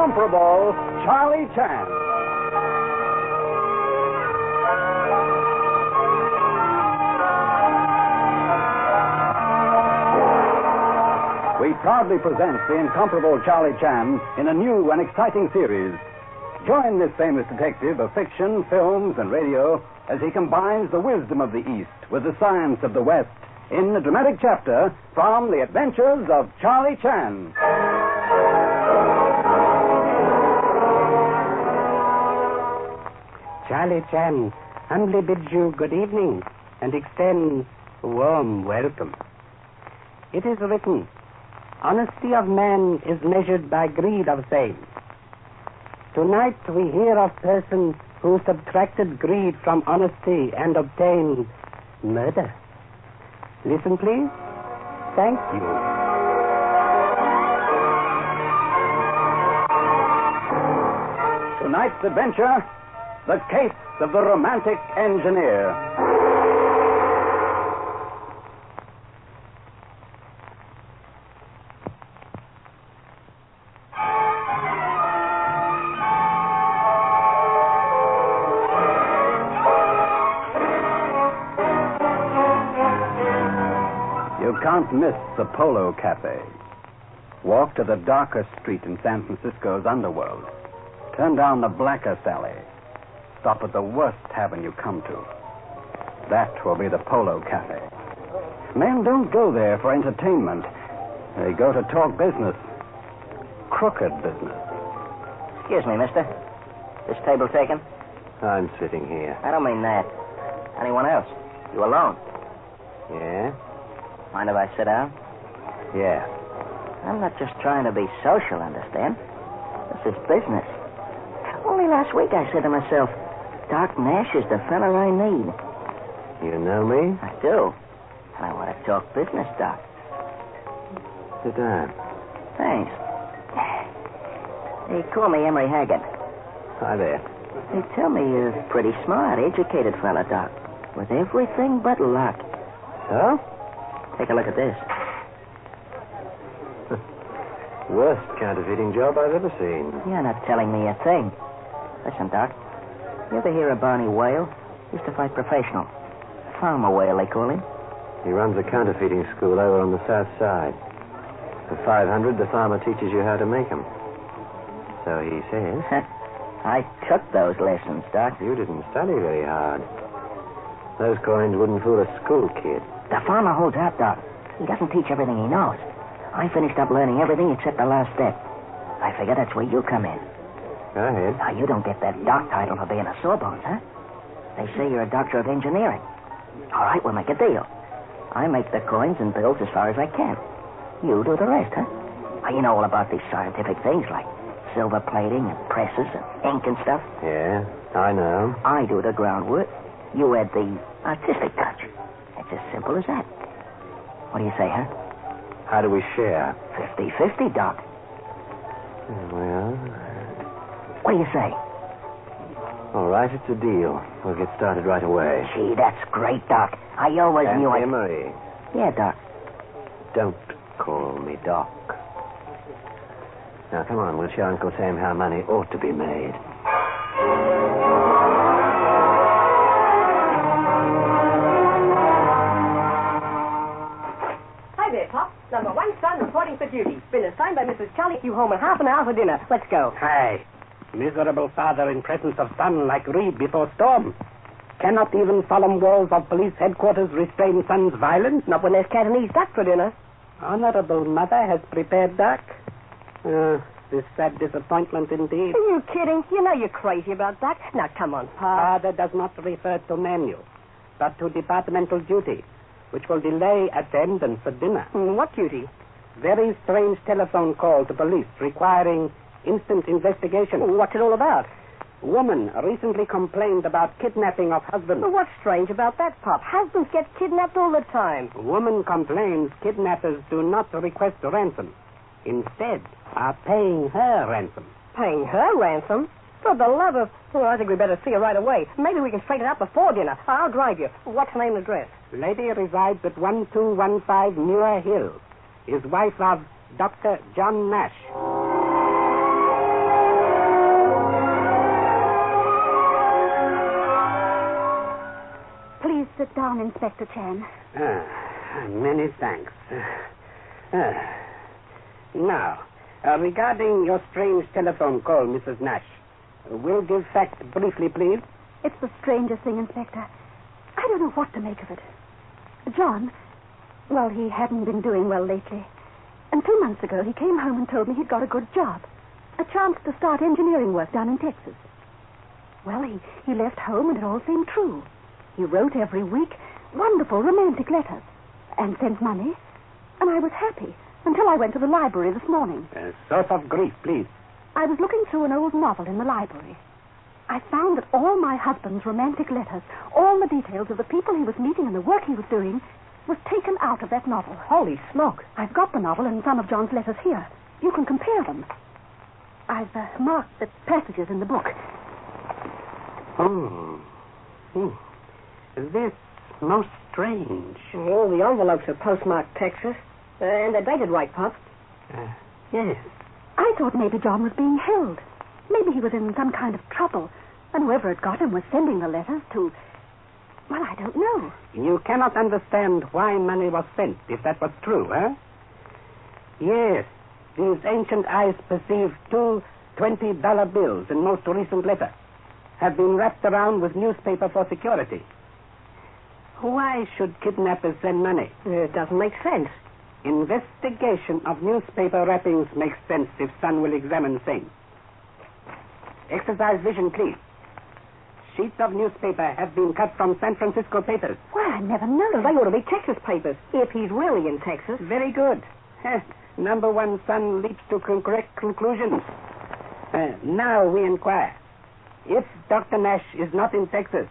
incomparable Charlie Chan. We proudly present the incomparable Charlie Chan in a new and exciting series. Join this famous detective of fiction, films, and radio as he combines the wisdom of the East with the science of the West in the dramatic chapter from The Adventures of Charlie Chan. Charlie Chan humbly bids you good evening and extends a warm welcome. It is written, honesty of man is measured by greed of same. Tonight we hear of persons who subtracted greed from honesty and obtained murder. Listen, please. Thank you. Tonight's adventure, the case of the romantic engineer. You can't miss the Polo Cafe. Walk to the darkest street in San Francisco's underworld. Turn down the blackest alley. Stop at the worst tavern you come to. That will be the Polo Cafe. Men don't go there for entertainment. They go to talk business. Crooked business. Excuse me, mister. This table taken? I'm sitting here. I don't mean that. Anyone else? You alone? Yeah? Mind if I sit down? Yeah. I'm not just trying to be social, understand? This is business. Only last week I said to myself, Doc Nash is the fella I need. You know me? I do. And I want to talk business, Doc. Sit down. Thanks. They call me Emery Haggard. Hi there. They tell me you're a pretty smart, educated fella, Doc. With everything but luck. So? Take a look at this. Worst counterfeiting job I've ever seen. You're not telling me a thing. Listen, Doc. You ever hear of Barney Whale? Used to fight professional. Farmer Whale, they call him. He runs a counterfeiting school over on the south side. For $500, the farmer teaches you how to make them. So he says. I took those lessons, Doc. You didn't study very hard. Those coins wouldn't fool a school kid. The farmer holds out, Doc. He doesn't teach everything he knows. I finished up learning everything except the last step. I figure that's where you come in. Go ahead. Now, you don't get that doc title for being a sawbones, huh? They say you're a doctor of engineering. All right, we'll make a deal. I make the coins and bills as far as I can. You do the rest, huh? Now, you know all about these scientific things like silver plating and presses and ink and stuff. Yeah, I know. I do the groundwork. You add the artistic touch. It's as simple as that. What do you say, huh? How do we share? 50-50, Doc. Well... What do you say? All right, it's a deal. We'll get started right away. Gee, that's great, Doc. I always knew I... Emery. Yeah, Doc. Don't call me Doc. Now, come on. We'll show Uncle Sam how money ought to be made. Hi there, Pop. Number one son reporting for duty. Been assigned by Mrs. Charlie. You home in half an hour for dinner. Let's go. Hi. Miserable father in presence of son like reed before storm. Cannot even solemn walls of police headquarters restrain son's violence? Not when there's Cantonese duck for dinner. Honorable mother has prepared duck. This sad disappointment indeed. Are you kidding? You know you're crazy about duck. Now, come on, Pop. Father does not refer to menu, but to departmental duty, which will delay attendance for dinner. What duty? Very strange telephone call to police requiring instant investigation. What's it all about? Woman recently complained about kidnapping of husband. Well, what's strange about that, Pop? Husbands get kidnapped all the time. Woman complains kidnappers do not request ransom. Instead, are paying her ransom. Paying her ransom? For the love of... Well, I think we better see her right away. Maybe we can straighten it out before dinner. I'll drive you. What's her name and address? Lady resides at 1215 Muir Hill. Is wife of Dr. John Nash. down, Inspector Chan. Many thanks. Now, regarding your strange telephone call, Mrs. Nash, will give facts briefly, please. It's the strangest thing, Inspector. I don't know what to make of it. John, well, he hadn't been doing well lately. And 2 months ago, he came home and told me he'd got a good job. A chance to start engineering work down in Texas. Well, he left home and it all seemed true. He wrote every week wonderful romantic letters and sent money. And I was happy until I went to the library this morning. Source of grief, please. I was looking through an old novel in the library. I found that all my husband's romantic letters, all the details of the people he was meeting and the work he was doing, was taken out of that novel. Holy smoke. I've got the novel and some of John's letters here. You can compare them. I've marked the passages in the book. This most strange. All the envelopes are postmarked Texas. And they're dated right, Pop. Yes. I thought maybe John was being held. Maybe he was in some kind of trouble. And whoever had got him was sending the letters to... Well, I don't know. You cannot understand why money was sent, if that was true, huh? Yes. These ancient eyes perceive 2 $20 bills in most recent letter. Have been wrapped around with newspaper for security. Why should kidnappers send money? It doesn't make sense. Investigation of newspaper wrappings makes sense if son will examine same. Exercise vision, please. Sheets of newspaper have been cut from San Francisco papers. Well, I never noticed. They ought to be Texas papers, if he's really in Texas. Very good. Number one son leaps to correct conclusions. Now we inquire. If Dr. Nash is not in Texas,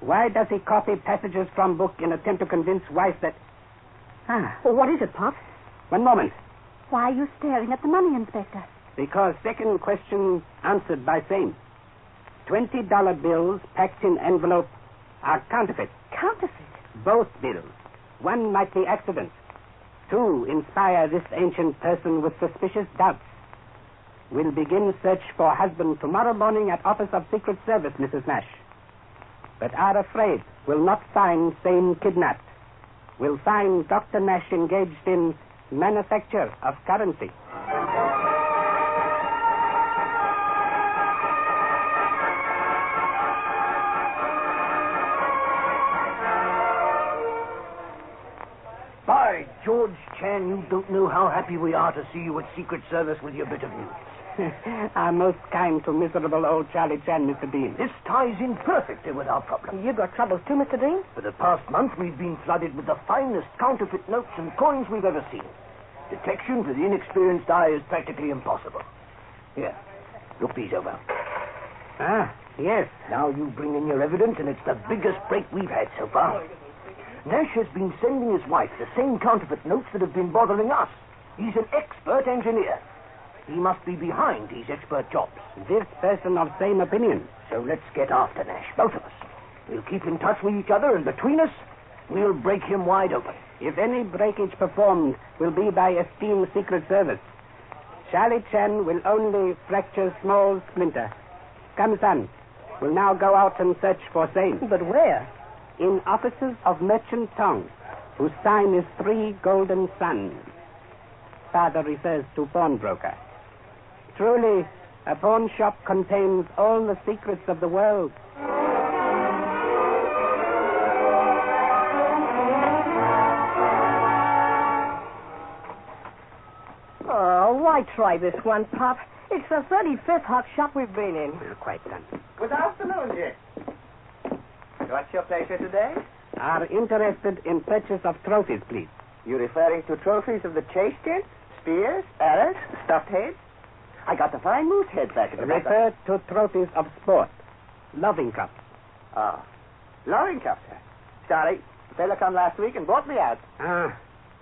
why does he copy passages from book in attempt to convince wife that... Well, what is it, Pop? One moment. Why are you staring at the money, Inspector? Because second question answered by same. $20 bills packed in envelope are counterfeit. Counterfeit? Both bills. One might be accident. 2 inspire this ancient person with suspicious doubts. We'll begin search for husband tomorrow morning at Office of Secret Service, Mrs. Nash. But are afraid we'll not find same kidnapped. We'll find Dr. Nash engaged in manufacture of currency. By George, Chan, you don't know how happy we are to see you at Secret Service with your bit of news. I'm most kind to miserable old Charlie Chan, Mr. Dean. This ties in perfectly with our problem. You've got troubles too, Mr. Dean? For the past month, we've been flooded with the finest counterfeit notes and coins we've ever seen. Detection for the inexperienced eye is practically impossible. Here, look these over. Yes. Now you bring in your evidence, and it's the biggest break we've had so far. Nash has been sending his wife the same counterfeit notes that have been bothering us. He's an expert engineer. He must be behind these expert jobs. This person of same opinion. So let's get after Nash, both of us. We'll keep in touch with each other, and between us, we'll break him wide open. If any breakage performed will be by esteemed Secret Service, Charlie Chan will only fracture small splinter. Come, son. We'll now go out and search for same. But where? In offices of Merchant Tong, whose sign is 3 golden suns. Father refers to pawnbroker. Truly, a pawn shop contains all the secrets of the world. Oh, why try this one, Pop? It's the 35th hawk shop we've been in. Quite done. Good afternoon, dear. What's your pleasure today? Are interested in purchase of trophies, please. You referring to trophies of the chase tent? Spears, arrows, stuffed heads? I got the fine moose head back at the back. Refer to trophies of sport. Loving cups. Oh, loving cup, sir. Sorry, the fella come last week and bought me out.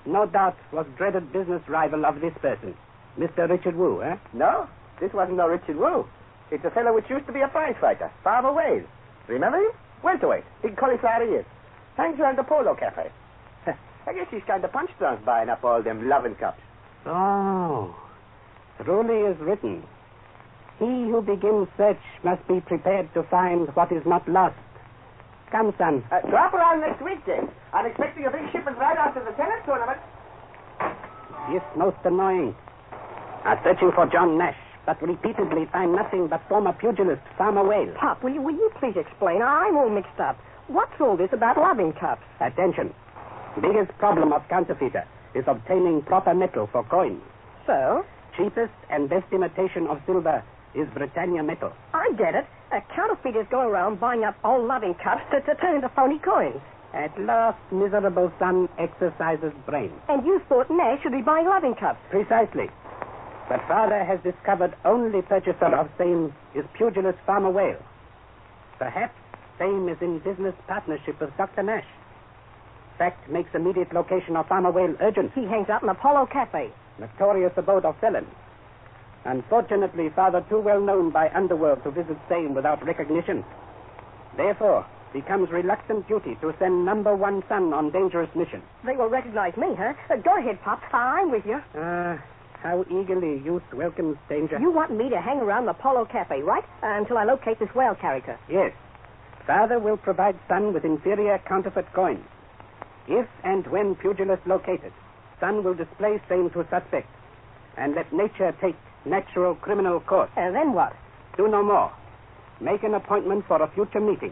No doubt was dreaded business rival of this person. Mr. Richard Wu, eh? No, this wasn't no Richard Wu. It's a fellow which used to be a prize fighter, Farmer Wade. Remember him? Welterweight, big cauliflower ears. Hangs around the Polo Cafe. I guess he's kind of punch drunk buying up all them loving cups. Oh, truly is written. He who begins search must be prepared to find what is not lost. come, son. Drop around next week, James. I'm expecting a big shipment right after the tennis tournament. Yes, most annoying. Are searching for John Nash, but repeatedly find nothing but former pugilist Farmer Whale. Pop, will you please explain? I'm all mixed up. What's all this about loving cups? Attention. Biggest problem of counterfeiter is obtaining proper metal for coins. So? Cheapest and best imitation of silver is Britannia metal. I get it. Counterfeiters go around buying up old loving cups to turn into phony coins. At last, miserable son exercises brain. And you thought Nash should be buying loving cups? Precisely. But father has discovered only purchaser of same is pugilist Farmer Whale. Perhaps same is in business partnership with Dr. Nash. Fact makes immediate location of Farmer Whale urgent. He hangs out in Apollo Cafe. Notorious abode of felons. Unfortunately, father too well known by underworld to visit same without recognition. Therefore, becomes reluctant duty to send number one son on dangerous mission. They will recognize me, huh? Go ahead, Pop. I'm with you. How eagerly youth welcomes danger. You want me to hang around the Apollo Cafe, right? Until I locate this whale character. Yes. Father will provide son with inferior counterfeit coins. If and when pugilist located, son will display same to suspect and let nature take natural criminal course. And then what? Do no more. Make an appointment for a future meeting.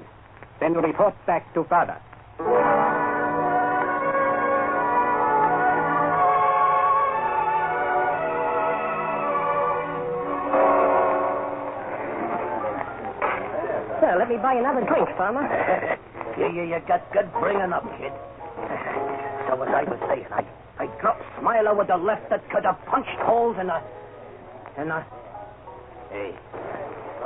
Then report back to father. Well, let me buy another drink, Farmer. You got good bringing up, kid. So as I was saying, I dropped Smiler with the left that could have punched holes in a... Hey,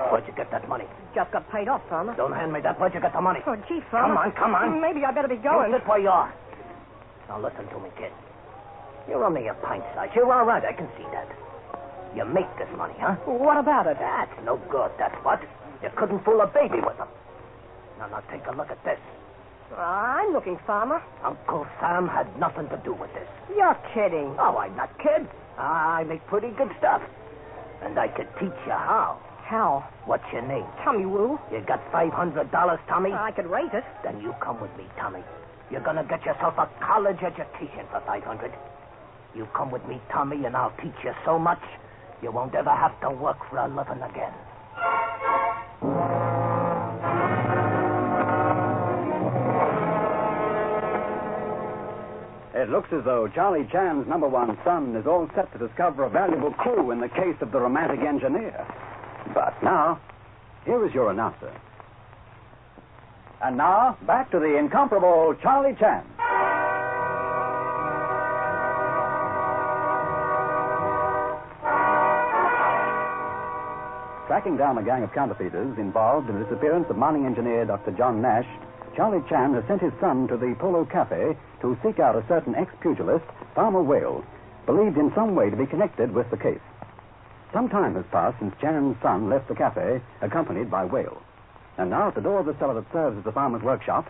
where'd you get that money? Just got paid off, Farmer. Don't hand me that. Where'd you get the money? Oh, gee, Farmer. Come on. Maybe I better be going. You sit where you are. Now listen to me, kid. You're only a pint size. You're all right. I can see that. You make this money, huh? What about it? That's no good, that's what. You couldn't fool a baby with them. Now take a look at this. I'm looking, Farmer. Uncle Sam had nothing to do with this. You're kidding. Oh, I'm not kidding. I make pretty good stuff. And I could teach you how. How? What's your name? Tommy Woo. You got $500, Tommy? I could raise it. Then you come with me, Tommy. You're going to get yourself a college education for $500. You come with me, Tommy, and I'll teach you so much you won't ever have to work for a living again. It looks as though Charlie Chan's number one son is all set to discover a valuable clue in the case of the romantic engineer. But now, here is your announcer. And now, back to the incomparable Charlie Chan. Tracking down a gang of counterfeiters involved in the disappearance of mining engineer Dr. John Nash, Charlie Chan has sent his son to the Polo Cafe to seek out a certain ex-pugilist, Farmer Whale, believed in some way to be connected with the case. Some time has passed since Chan's son left the cafe, accompanied by Whale. And now at the door of the cellar that serves as the farmer's workshop...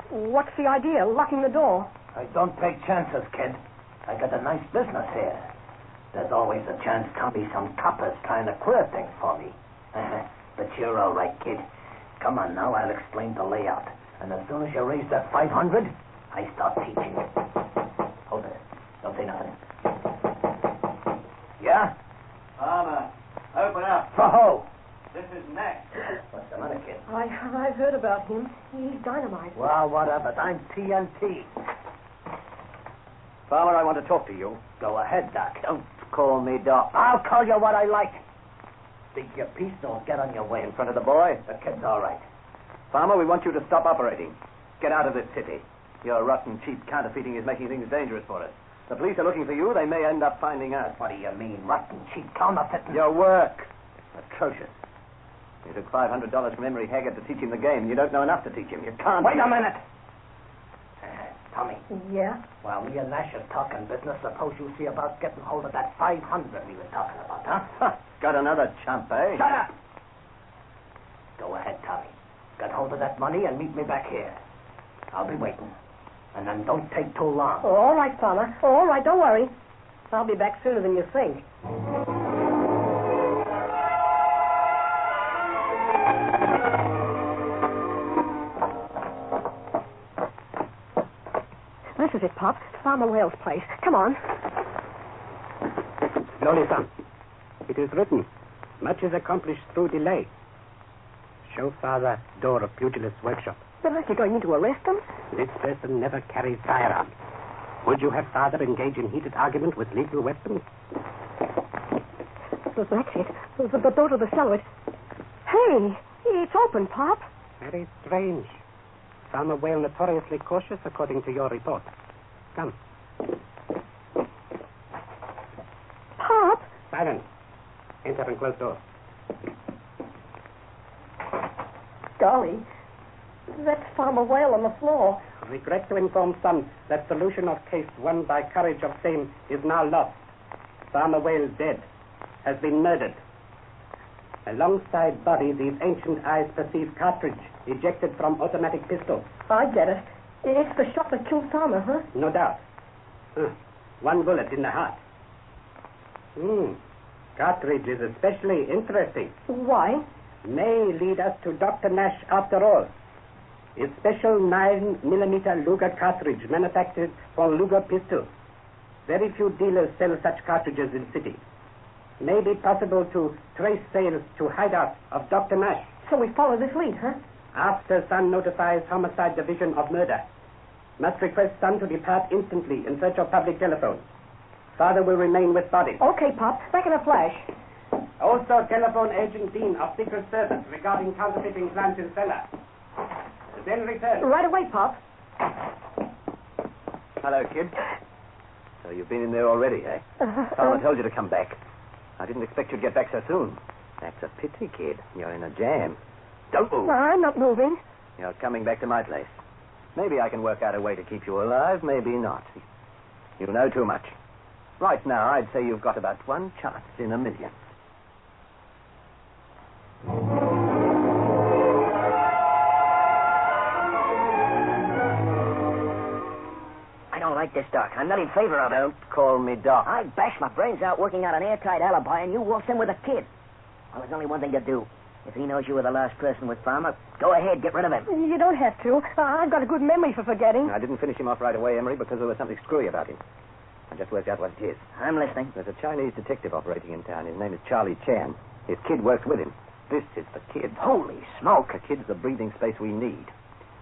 What's the idea, locking the door? I don't take chances, kid. I got a nice business here. There's always a chance Tommy some coppers trying to clear things for me. But you're all right, kid. Come on now, I'll explain the layout. And as soon as you raise that 500, I start teaching you. Hold it. Don't say nothing. Yeah? Farmer, open up. For who? This is Nash. What's the matter, kid? I've heard about him. He's dynamite. Well, whatever. I'm TNT. Farmer, I want to talk to you. Go ahead, Doc. Don't call me Doc. I'll call you what I like. Speak your piece, don't get on your way. In front of the boy? The kid's all right. Farmer, we want you to stop operating. Get out of this city. Your rotten, cheap counterfeiting is making things dangerous for us. The police are looking for you. They may end up finding us. What do you mean, rotten, cheap counterfeiting? Your work. Atrocious. You took $500 from Emery Haggard to teach him the game. You don't know enough to teach him. You can't... Wait a minute. Tommy. Yeah? While me and Nash are talking business, suppose you see about getting hold of that 500 we were talking about, huh? Got another chump, eh? Shut up! Go ahead, Tommy. Get hold of that money and meet me back here. I'll be waiting. And then don't take too long. All right, Farmer. All right, don't worry. I'll be back sooner than you think. is it, Pop? Farmer Wales' place. Come on. Slowly, son. It is written. Much is accomplished through delay. Show Father door of pugilist's workshop. But aren't you going in to arrest them? This person never carries firearms. Would you have Father engage in heated argument with lethal weapons? That's it. The door to the cellar. Hey, it's open, Pop. Very strange. Farmer Whale notoriously cautious, according to your report. Come. Pop? Silence. Enter and close door. Golly, that's Farmer Whale on the floor. Regret to inform son that solution of case won by courage of same is now lost. Farmer Whale dead. Has been murdered. Alongside body, these ancient eyes perceive cartridge ejected from automatic pistol. I get it. It's the shot that killed Farmer, huh? No doubt. One bullet in the heart. Cartridge is especially interesting. Why? May lead us to Dr. Nash after all. A special 9mm Luger cartridge manufactured for Luger pistols. Very few dealers sell such cartridges in city. May be possible to trace sales to hideout of Dr. Nash. So we follow this lead, huh? After son notifies Homicide Division of murder. Must request son to depart instantly in search of public telephone. Father will remain with body. Okay, Pop. Back in a flash. Also telephone Agent Dean of Secret Service regarding counterfeiting plans in cellar. Then return. Right away, Pop. Hello, kid. So you've been in there already, eh? Farmer told you to come back. I didn't expect you'd get back so soon. That's a pity, kid. You're in a jam. Don't move. No, I'm not moving. You're coming back to my place. Maybe I can work out a way to keep you alive, maybe not. You know too much. Right now, I'd say you've got about one chance in a million. I don't like this, Doc. I'm not in favor of it. Don't call me Doc. I bashed my brains out working out an airtight alibi, and you waltzed in with a kid. Well, there's only one thing to do. If he knows you were the last person with Farmer, go ahead, get rid of him. You don't have to. I've got a good memory for forgetting. I didn't finish him off right away, Emery, because there was something screwy about him. I just worked out what it is. I'm listening. There's a Chinese detective operating in town. His name is Charlie Chan. His kid works with him. This is the kid. Holy smoke. The kid's the breathing space we need.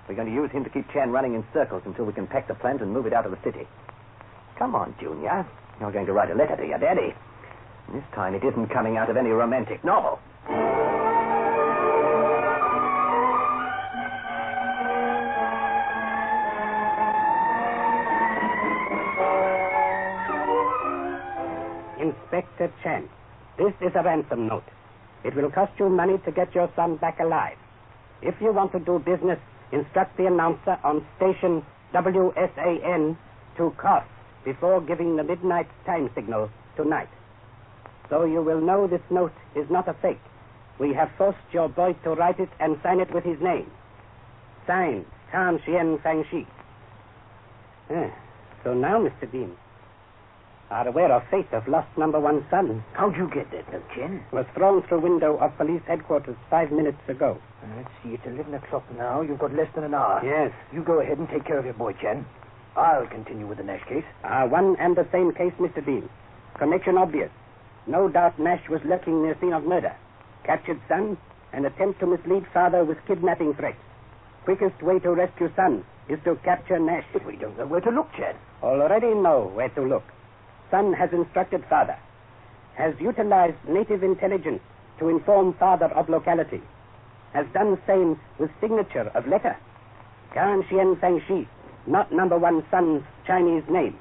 We're going to use him to keep Chan running in circles until we can pack the plant and move it out of the city. Come on, Junior. You're going to write a letter to your daddy. And this time it isn't coming out of any romantic novel. Inspector Chan, this is a ransom note. It will cost you money to get your son back alive. If you want to do business, instruct the announcer on station WSAN to cross before giving the midnight time signal tonight. So you will know this note is not a fake. We have forced your boy to write it and sign it with his name. Signed, Tan Xian Fang Shi. So now, Mr. Dean, are aware of fate of lost number one son. How'd you get that note, Chen? Was thrown through window of police headquarters 5 minutes ago. Let's see, it's 11 o'clock now. You've got less than an hour. Yes. You go ahead and take care of your boy, Chen. I'll continue with the Nash case. One and the same case, Mr. Dean. Connection obvious. No doubt Nash was lurking near scene of murder. Captured son, and attempt to mislead father with kidnapping threats. Quickest way to rescue son is to capture Nash. But we don't know where to look, Chen. Already know where to look. Son has instructed father. Has utilized native intelligence to inform father of locality. Has done same with signature of letter. Gan Xian Fang Shi, not number one son's Chinese name.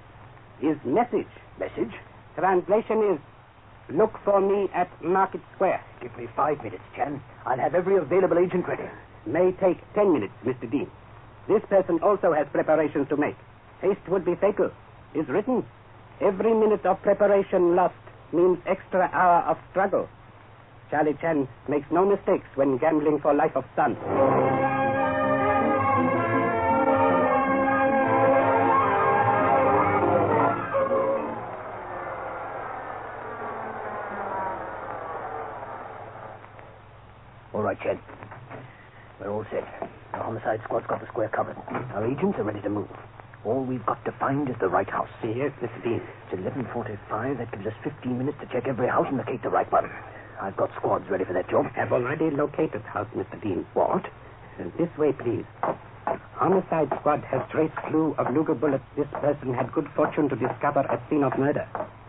Is message. Message? Translation is, look for me at Market Square. Give me 5 minutes, Chen. I'll have every available agent ready. May take 10 minutes, Mr. Dean. This person also has preparations to make. Haste would be fatal. Is written. Every minute of preparation lost means extra hour of struggle. Charlie Chan makes no mistakes when gambling for life of son. All right, Chen. We're all set. The homicide squad's got the square covered. Our agents are ready to move. All we've got to find is the right house. Yes, Mr. Dean. It's 11:45. That gives us 15 minutes to check every house and locate the right one. I've got squads ready for that job. I've already located the house, Mr. Dean. What? This way, please. Homicide squad has traced clue of Luger bullets this person had good fortune to discover at scene of murder.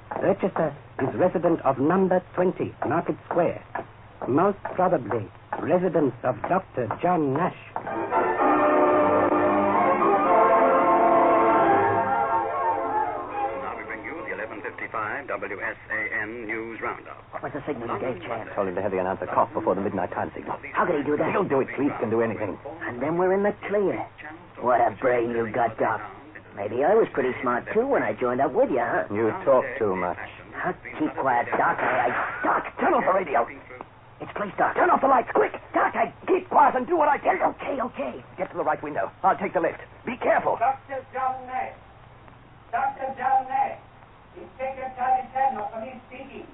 Purchaser is resident of number 20, Market Square. Most probably residence of Dr. John Nash. Now we bring you the 11:55 WSAN News Roundup. What was the signal you gave, Chan? Told him to have the announcer cough before the midnight time signal. How could he do that? He'll do it. Police can do anything. And then we're in the clear. What a brain you got, Doc. Maybe I was pretty smart, too, when I joined up with you, huh? You talk too much. Huh? Keep quiet, Doc, all right? Doc, turn off the radio. It's police, Doc. Turn off the lights, quick. Doc, keep quiet and do what I tell you. Okay. Get to the right window. I'll take the left. Be careful. Dr. John Nash. Dr. John Nash. Inspector Charlie Chan of police speaking.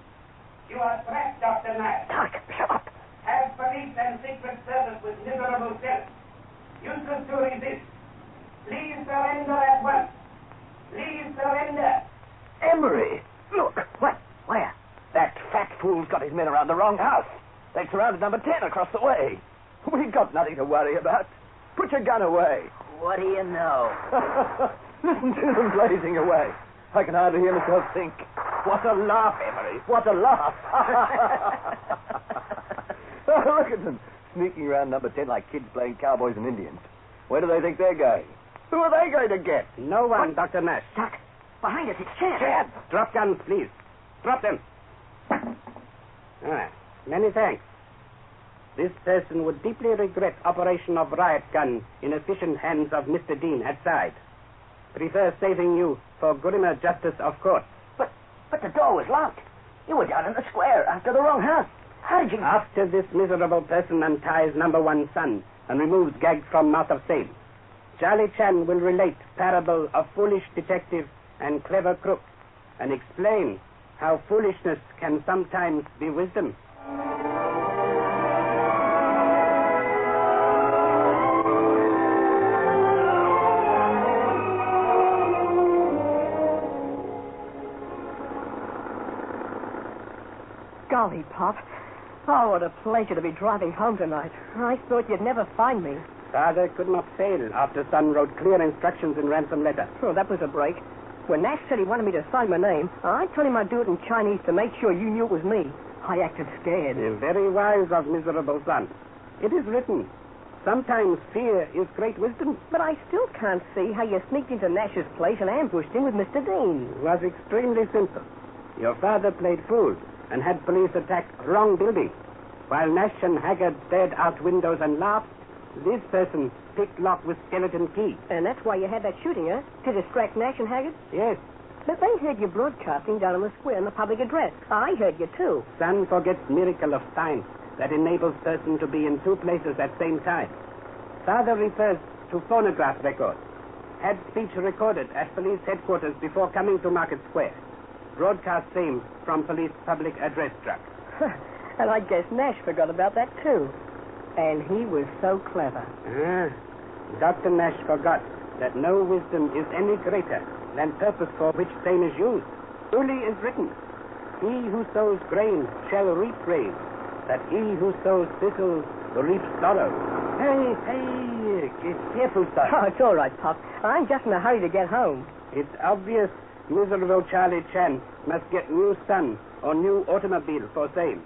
You are threat, Dr. Nash. Doc, shut up. Have police and secret service with miserable self. Useless to resist. Please surrender at once. Please surrender. Emery, look. What? Where? That fat fool's got his men around the wrong house. They've surrounded number 10 across the way. We've got nothing to worry about. Put your gun away. What do you know? Listen to them blazing away. I can hardly hear myself think. What a laugh, Emery. What a laugh. Oh, look at them. Sneaking around number 10 like kids playing cowboys and Indians. Where do they think they're going? Who are they going to get? No one, Dr. Nash. Doc, behind us, it's Chan. Chad! Drop guns, please. Drop them. Many thanks. This person would deeply regret operation of riot gun in efficient hands of Mr. Dean outside. Prefer saving you for grimmer justice of court. But the door was locked. You were down in the square after the wrong house. How did you... After this miserable person unties number 1 son and removes gag from mouth of same, Charlie Chan will relate parable of foolish detective and clever crook and explain how foolishness can sometimes be wisdom. Golly, Pop. Oh, what a pleasure to be driving home tonight. I thought you'd never find me. Father could not fail after son wrote clear instructions in ransom letter. Oh, that was a break. When Nash said he wanted me to sign my name, I told him I'd do it in Chinese to make sure you knew it was me. I acted scared. Very wise of miserable son. It is written, sometimes fear is great wisdom. But I still can't see how you sneaked into Nash's place and ambushed him with Mr. Dean. It was extremely simple. Your father played fool and had police attack wrong building. While Nash and Haggard stared out windows and laughed, this person picked lock with skeleton key. And that's why you had that shooting, huh? To distract Nash and Haggard? Yes, But they heard you broadcasting down in the square in the public address. I heard you, too. son forgets miracle of science that enables person to be in 2 places at same time. Father refers to phonograph record. Had speech recorded at police headquarters before coming to Market Square. Broadcast same from police public address truck. And I guess Nash forgot about that, too. And he was so clever. Dr. Nash forgot that no wisdom is any greater than purpose for which same is used. Truly is written, he who sows grain shall reap grain, that he who sows thistles reaps sorrow. Hey, careful, son. Oh, it's all right, Pop. I'm just in a hurry to get home. It's obvious miserable Charlie Chan must get new son or new automobile for same.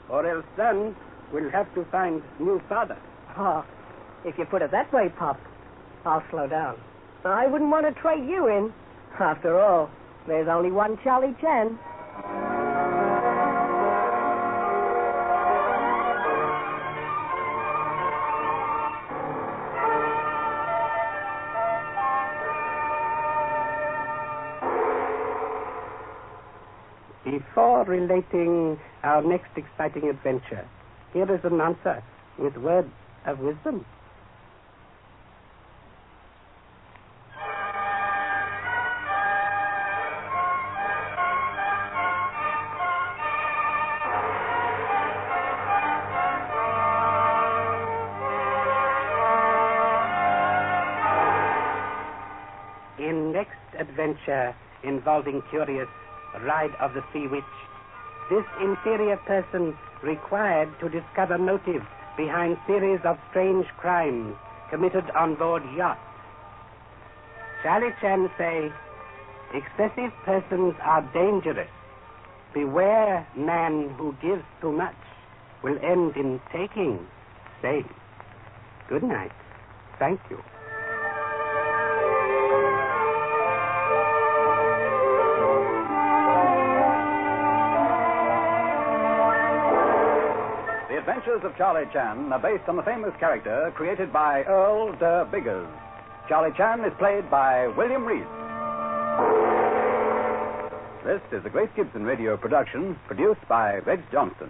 Or else son will have to find new father. Oh, if you put it that way, Pop, I'll slow down. I wouldn't want to trade you in. After all, there's only one Charlie Chan. Before relating our next exciting adventure, here is an answer with words of wisdom. adventure involving curious Ride of the Sea Witch, this inferior person required to discover motive behind series of strange crimes committed on board yacht. Charlie Chan say, excessive persons are dangerous. Beware man who gives too much will end in taking same. Good night. Thank you. The Adventures of Charlie Chan are based on the famous character created by Earl de Biggers. Charlie Chan is played by William Reese. This is a Grace Gibson radio production produced by Reg Johnston.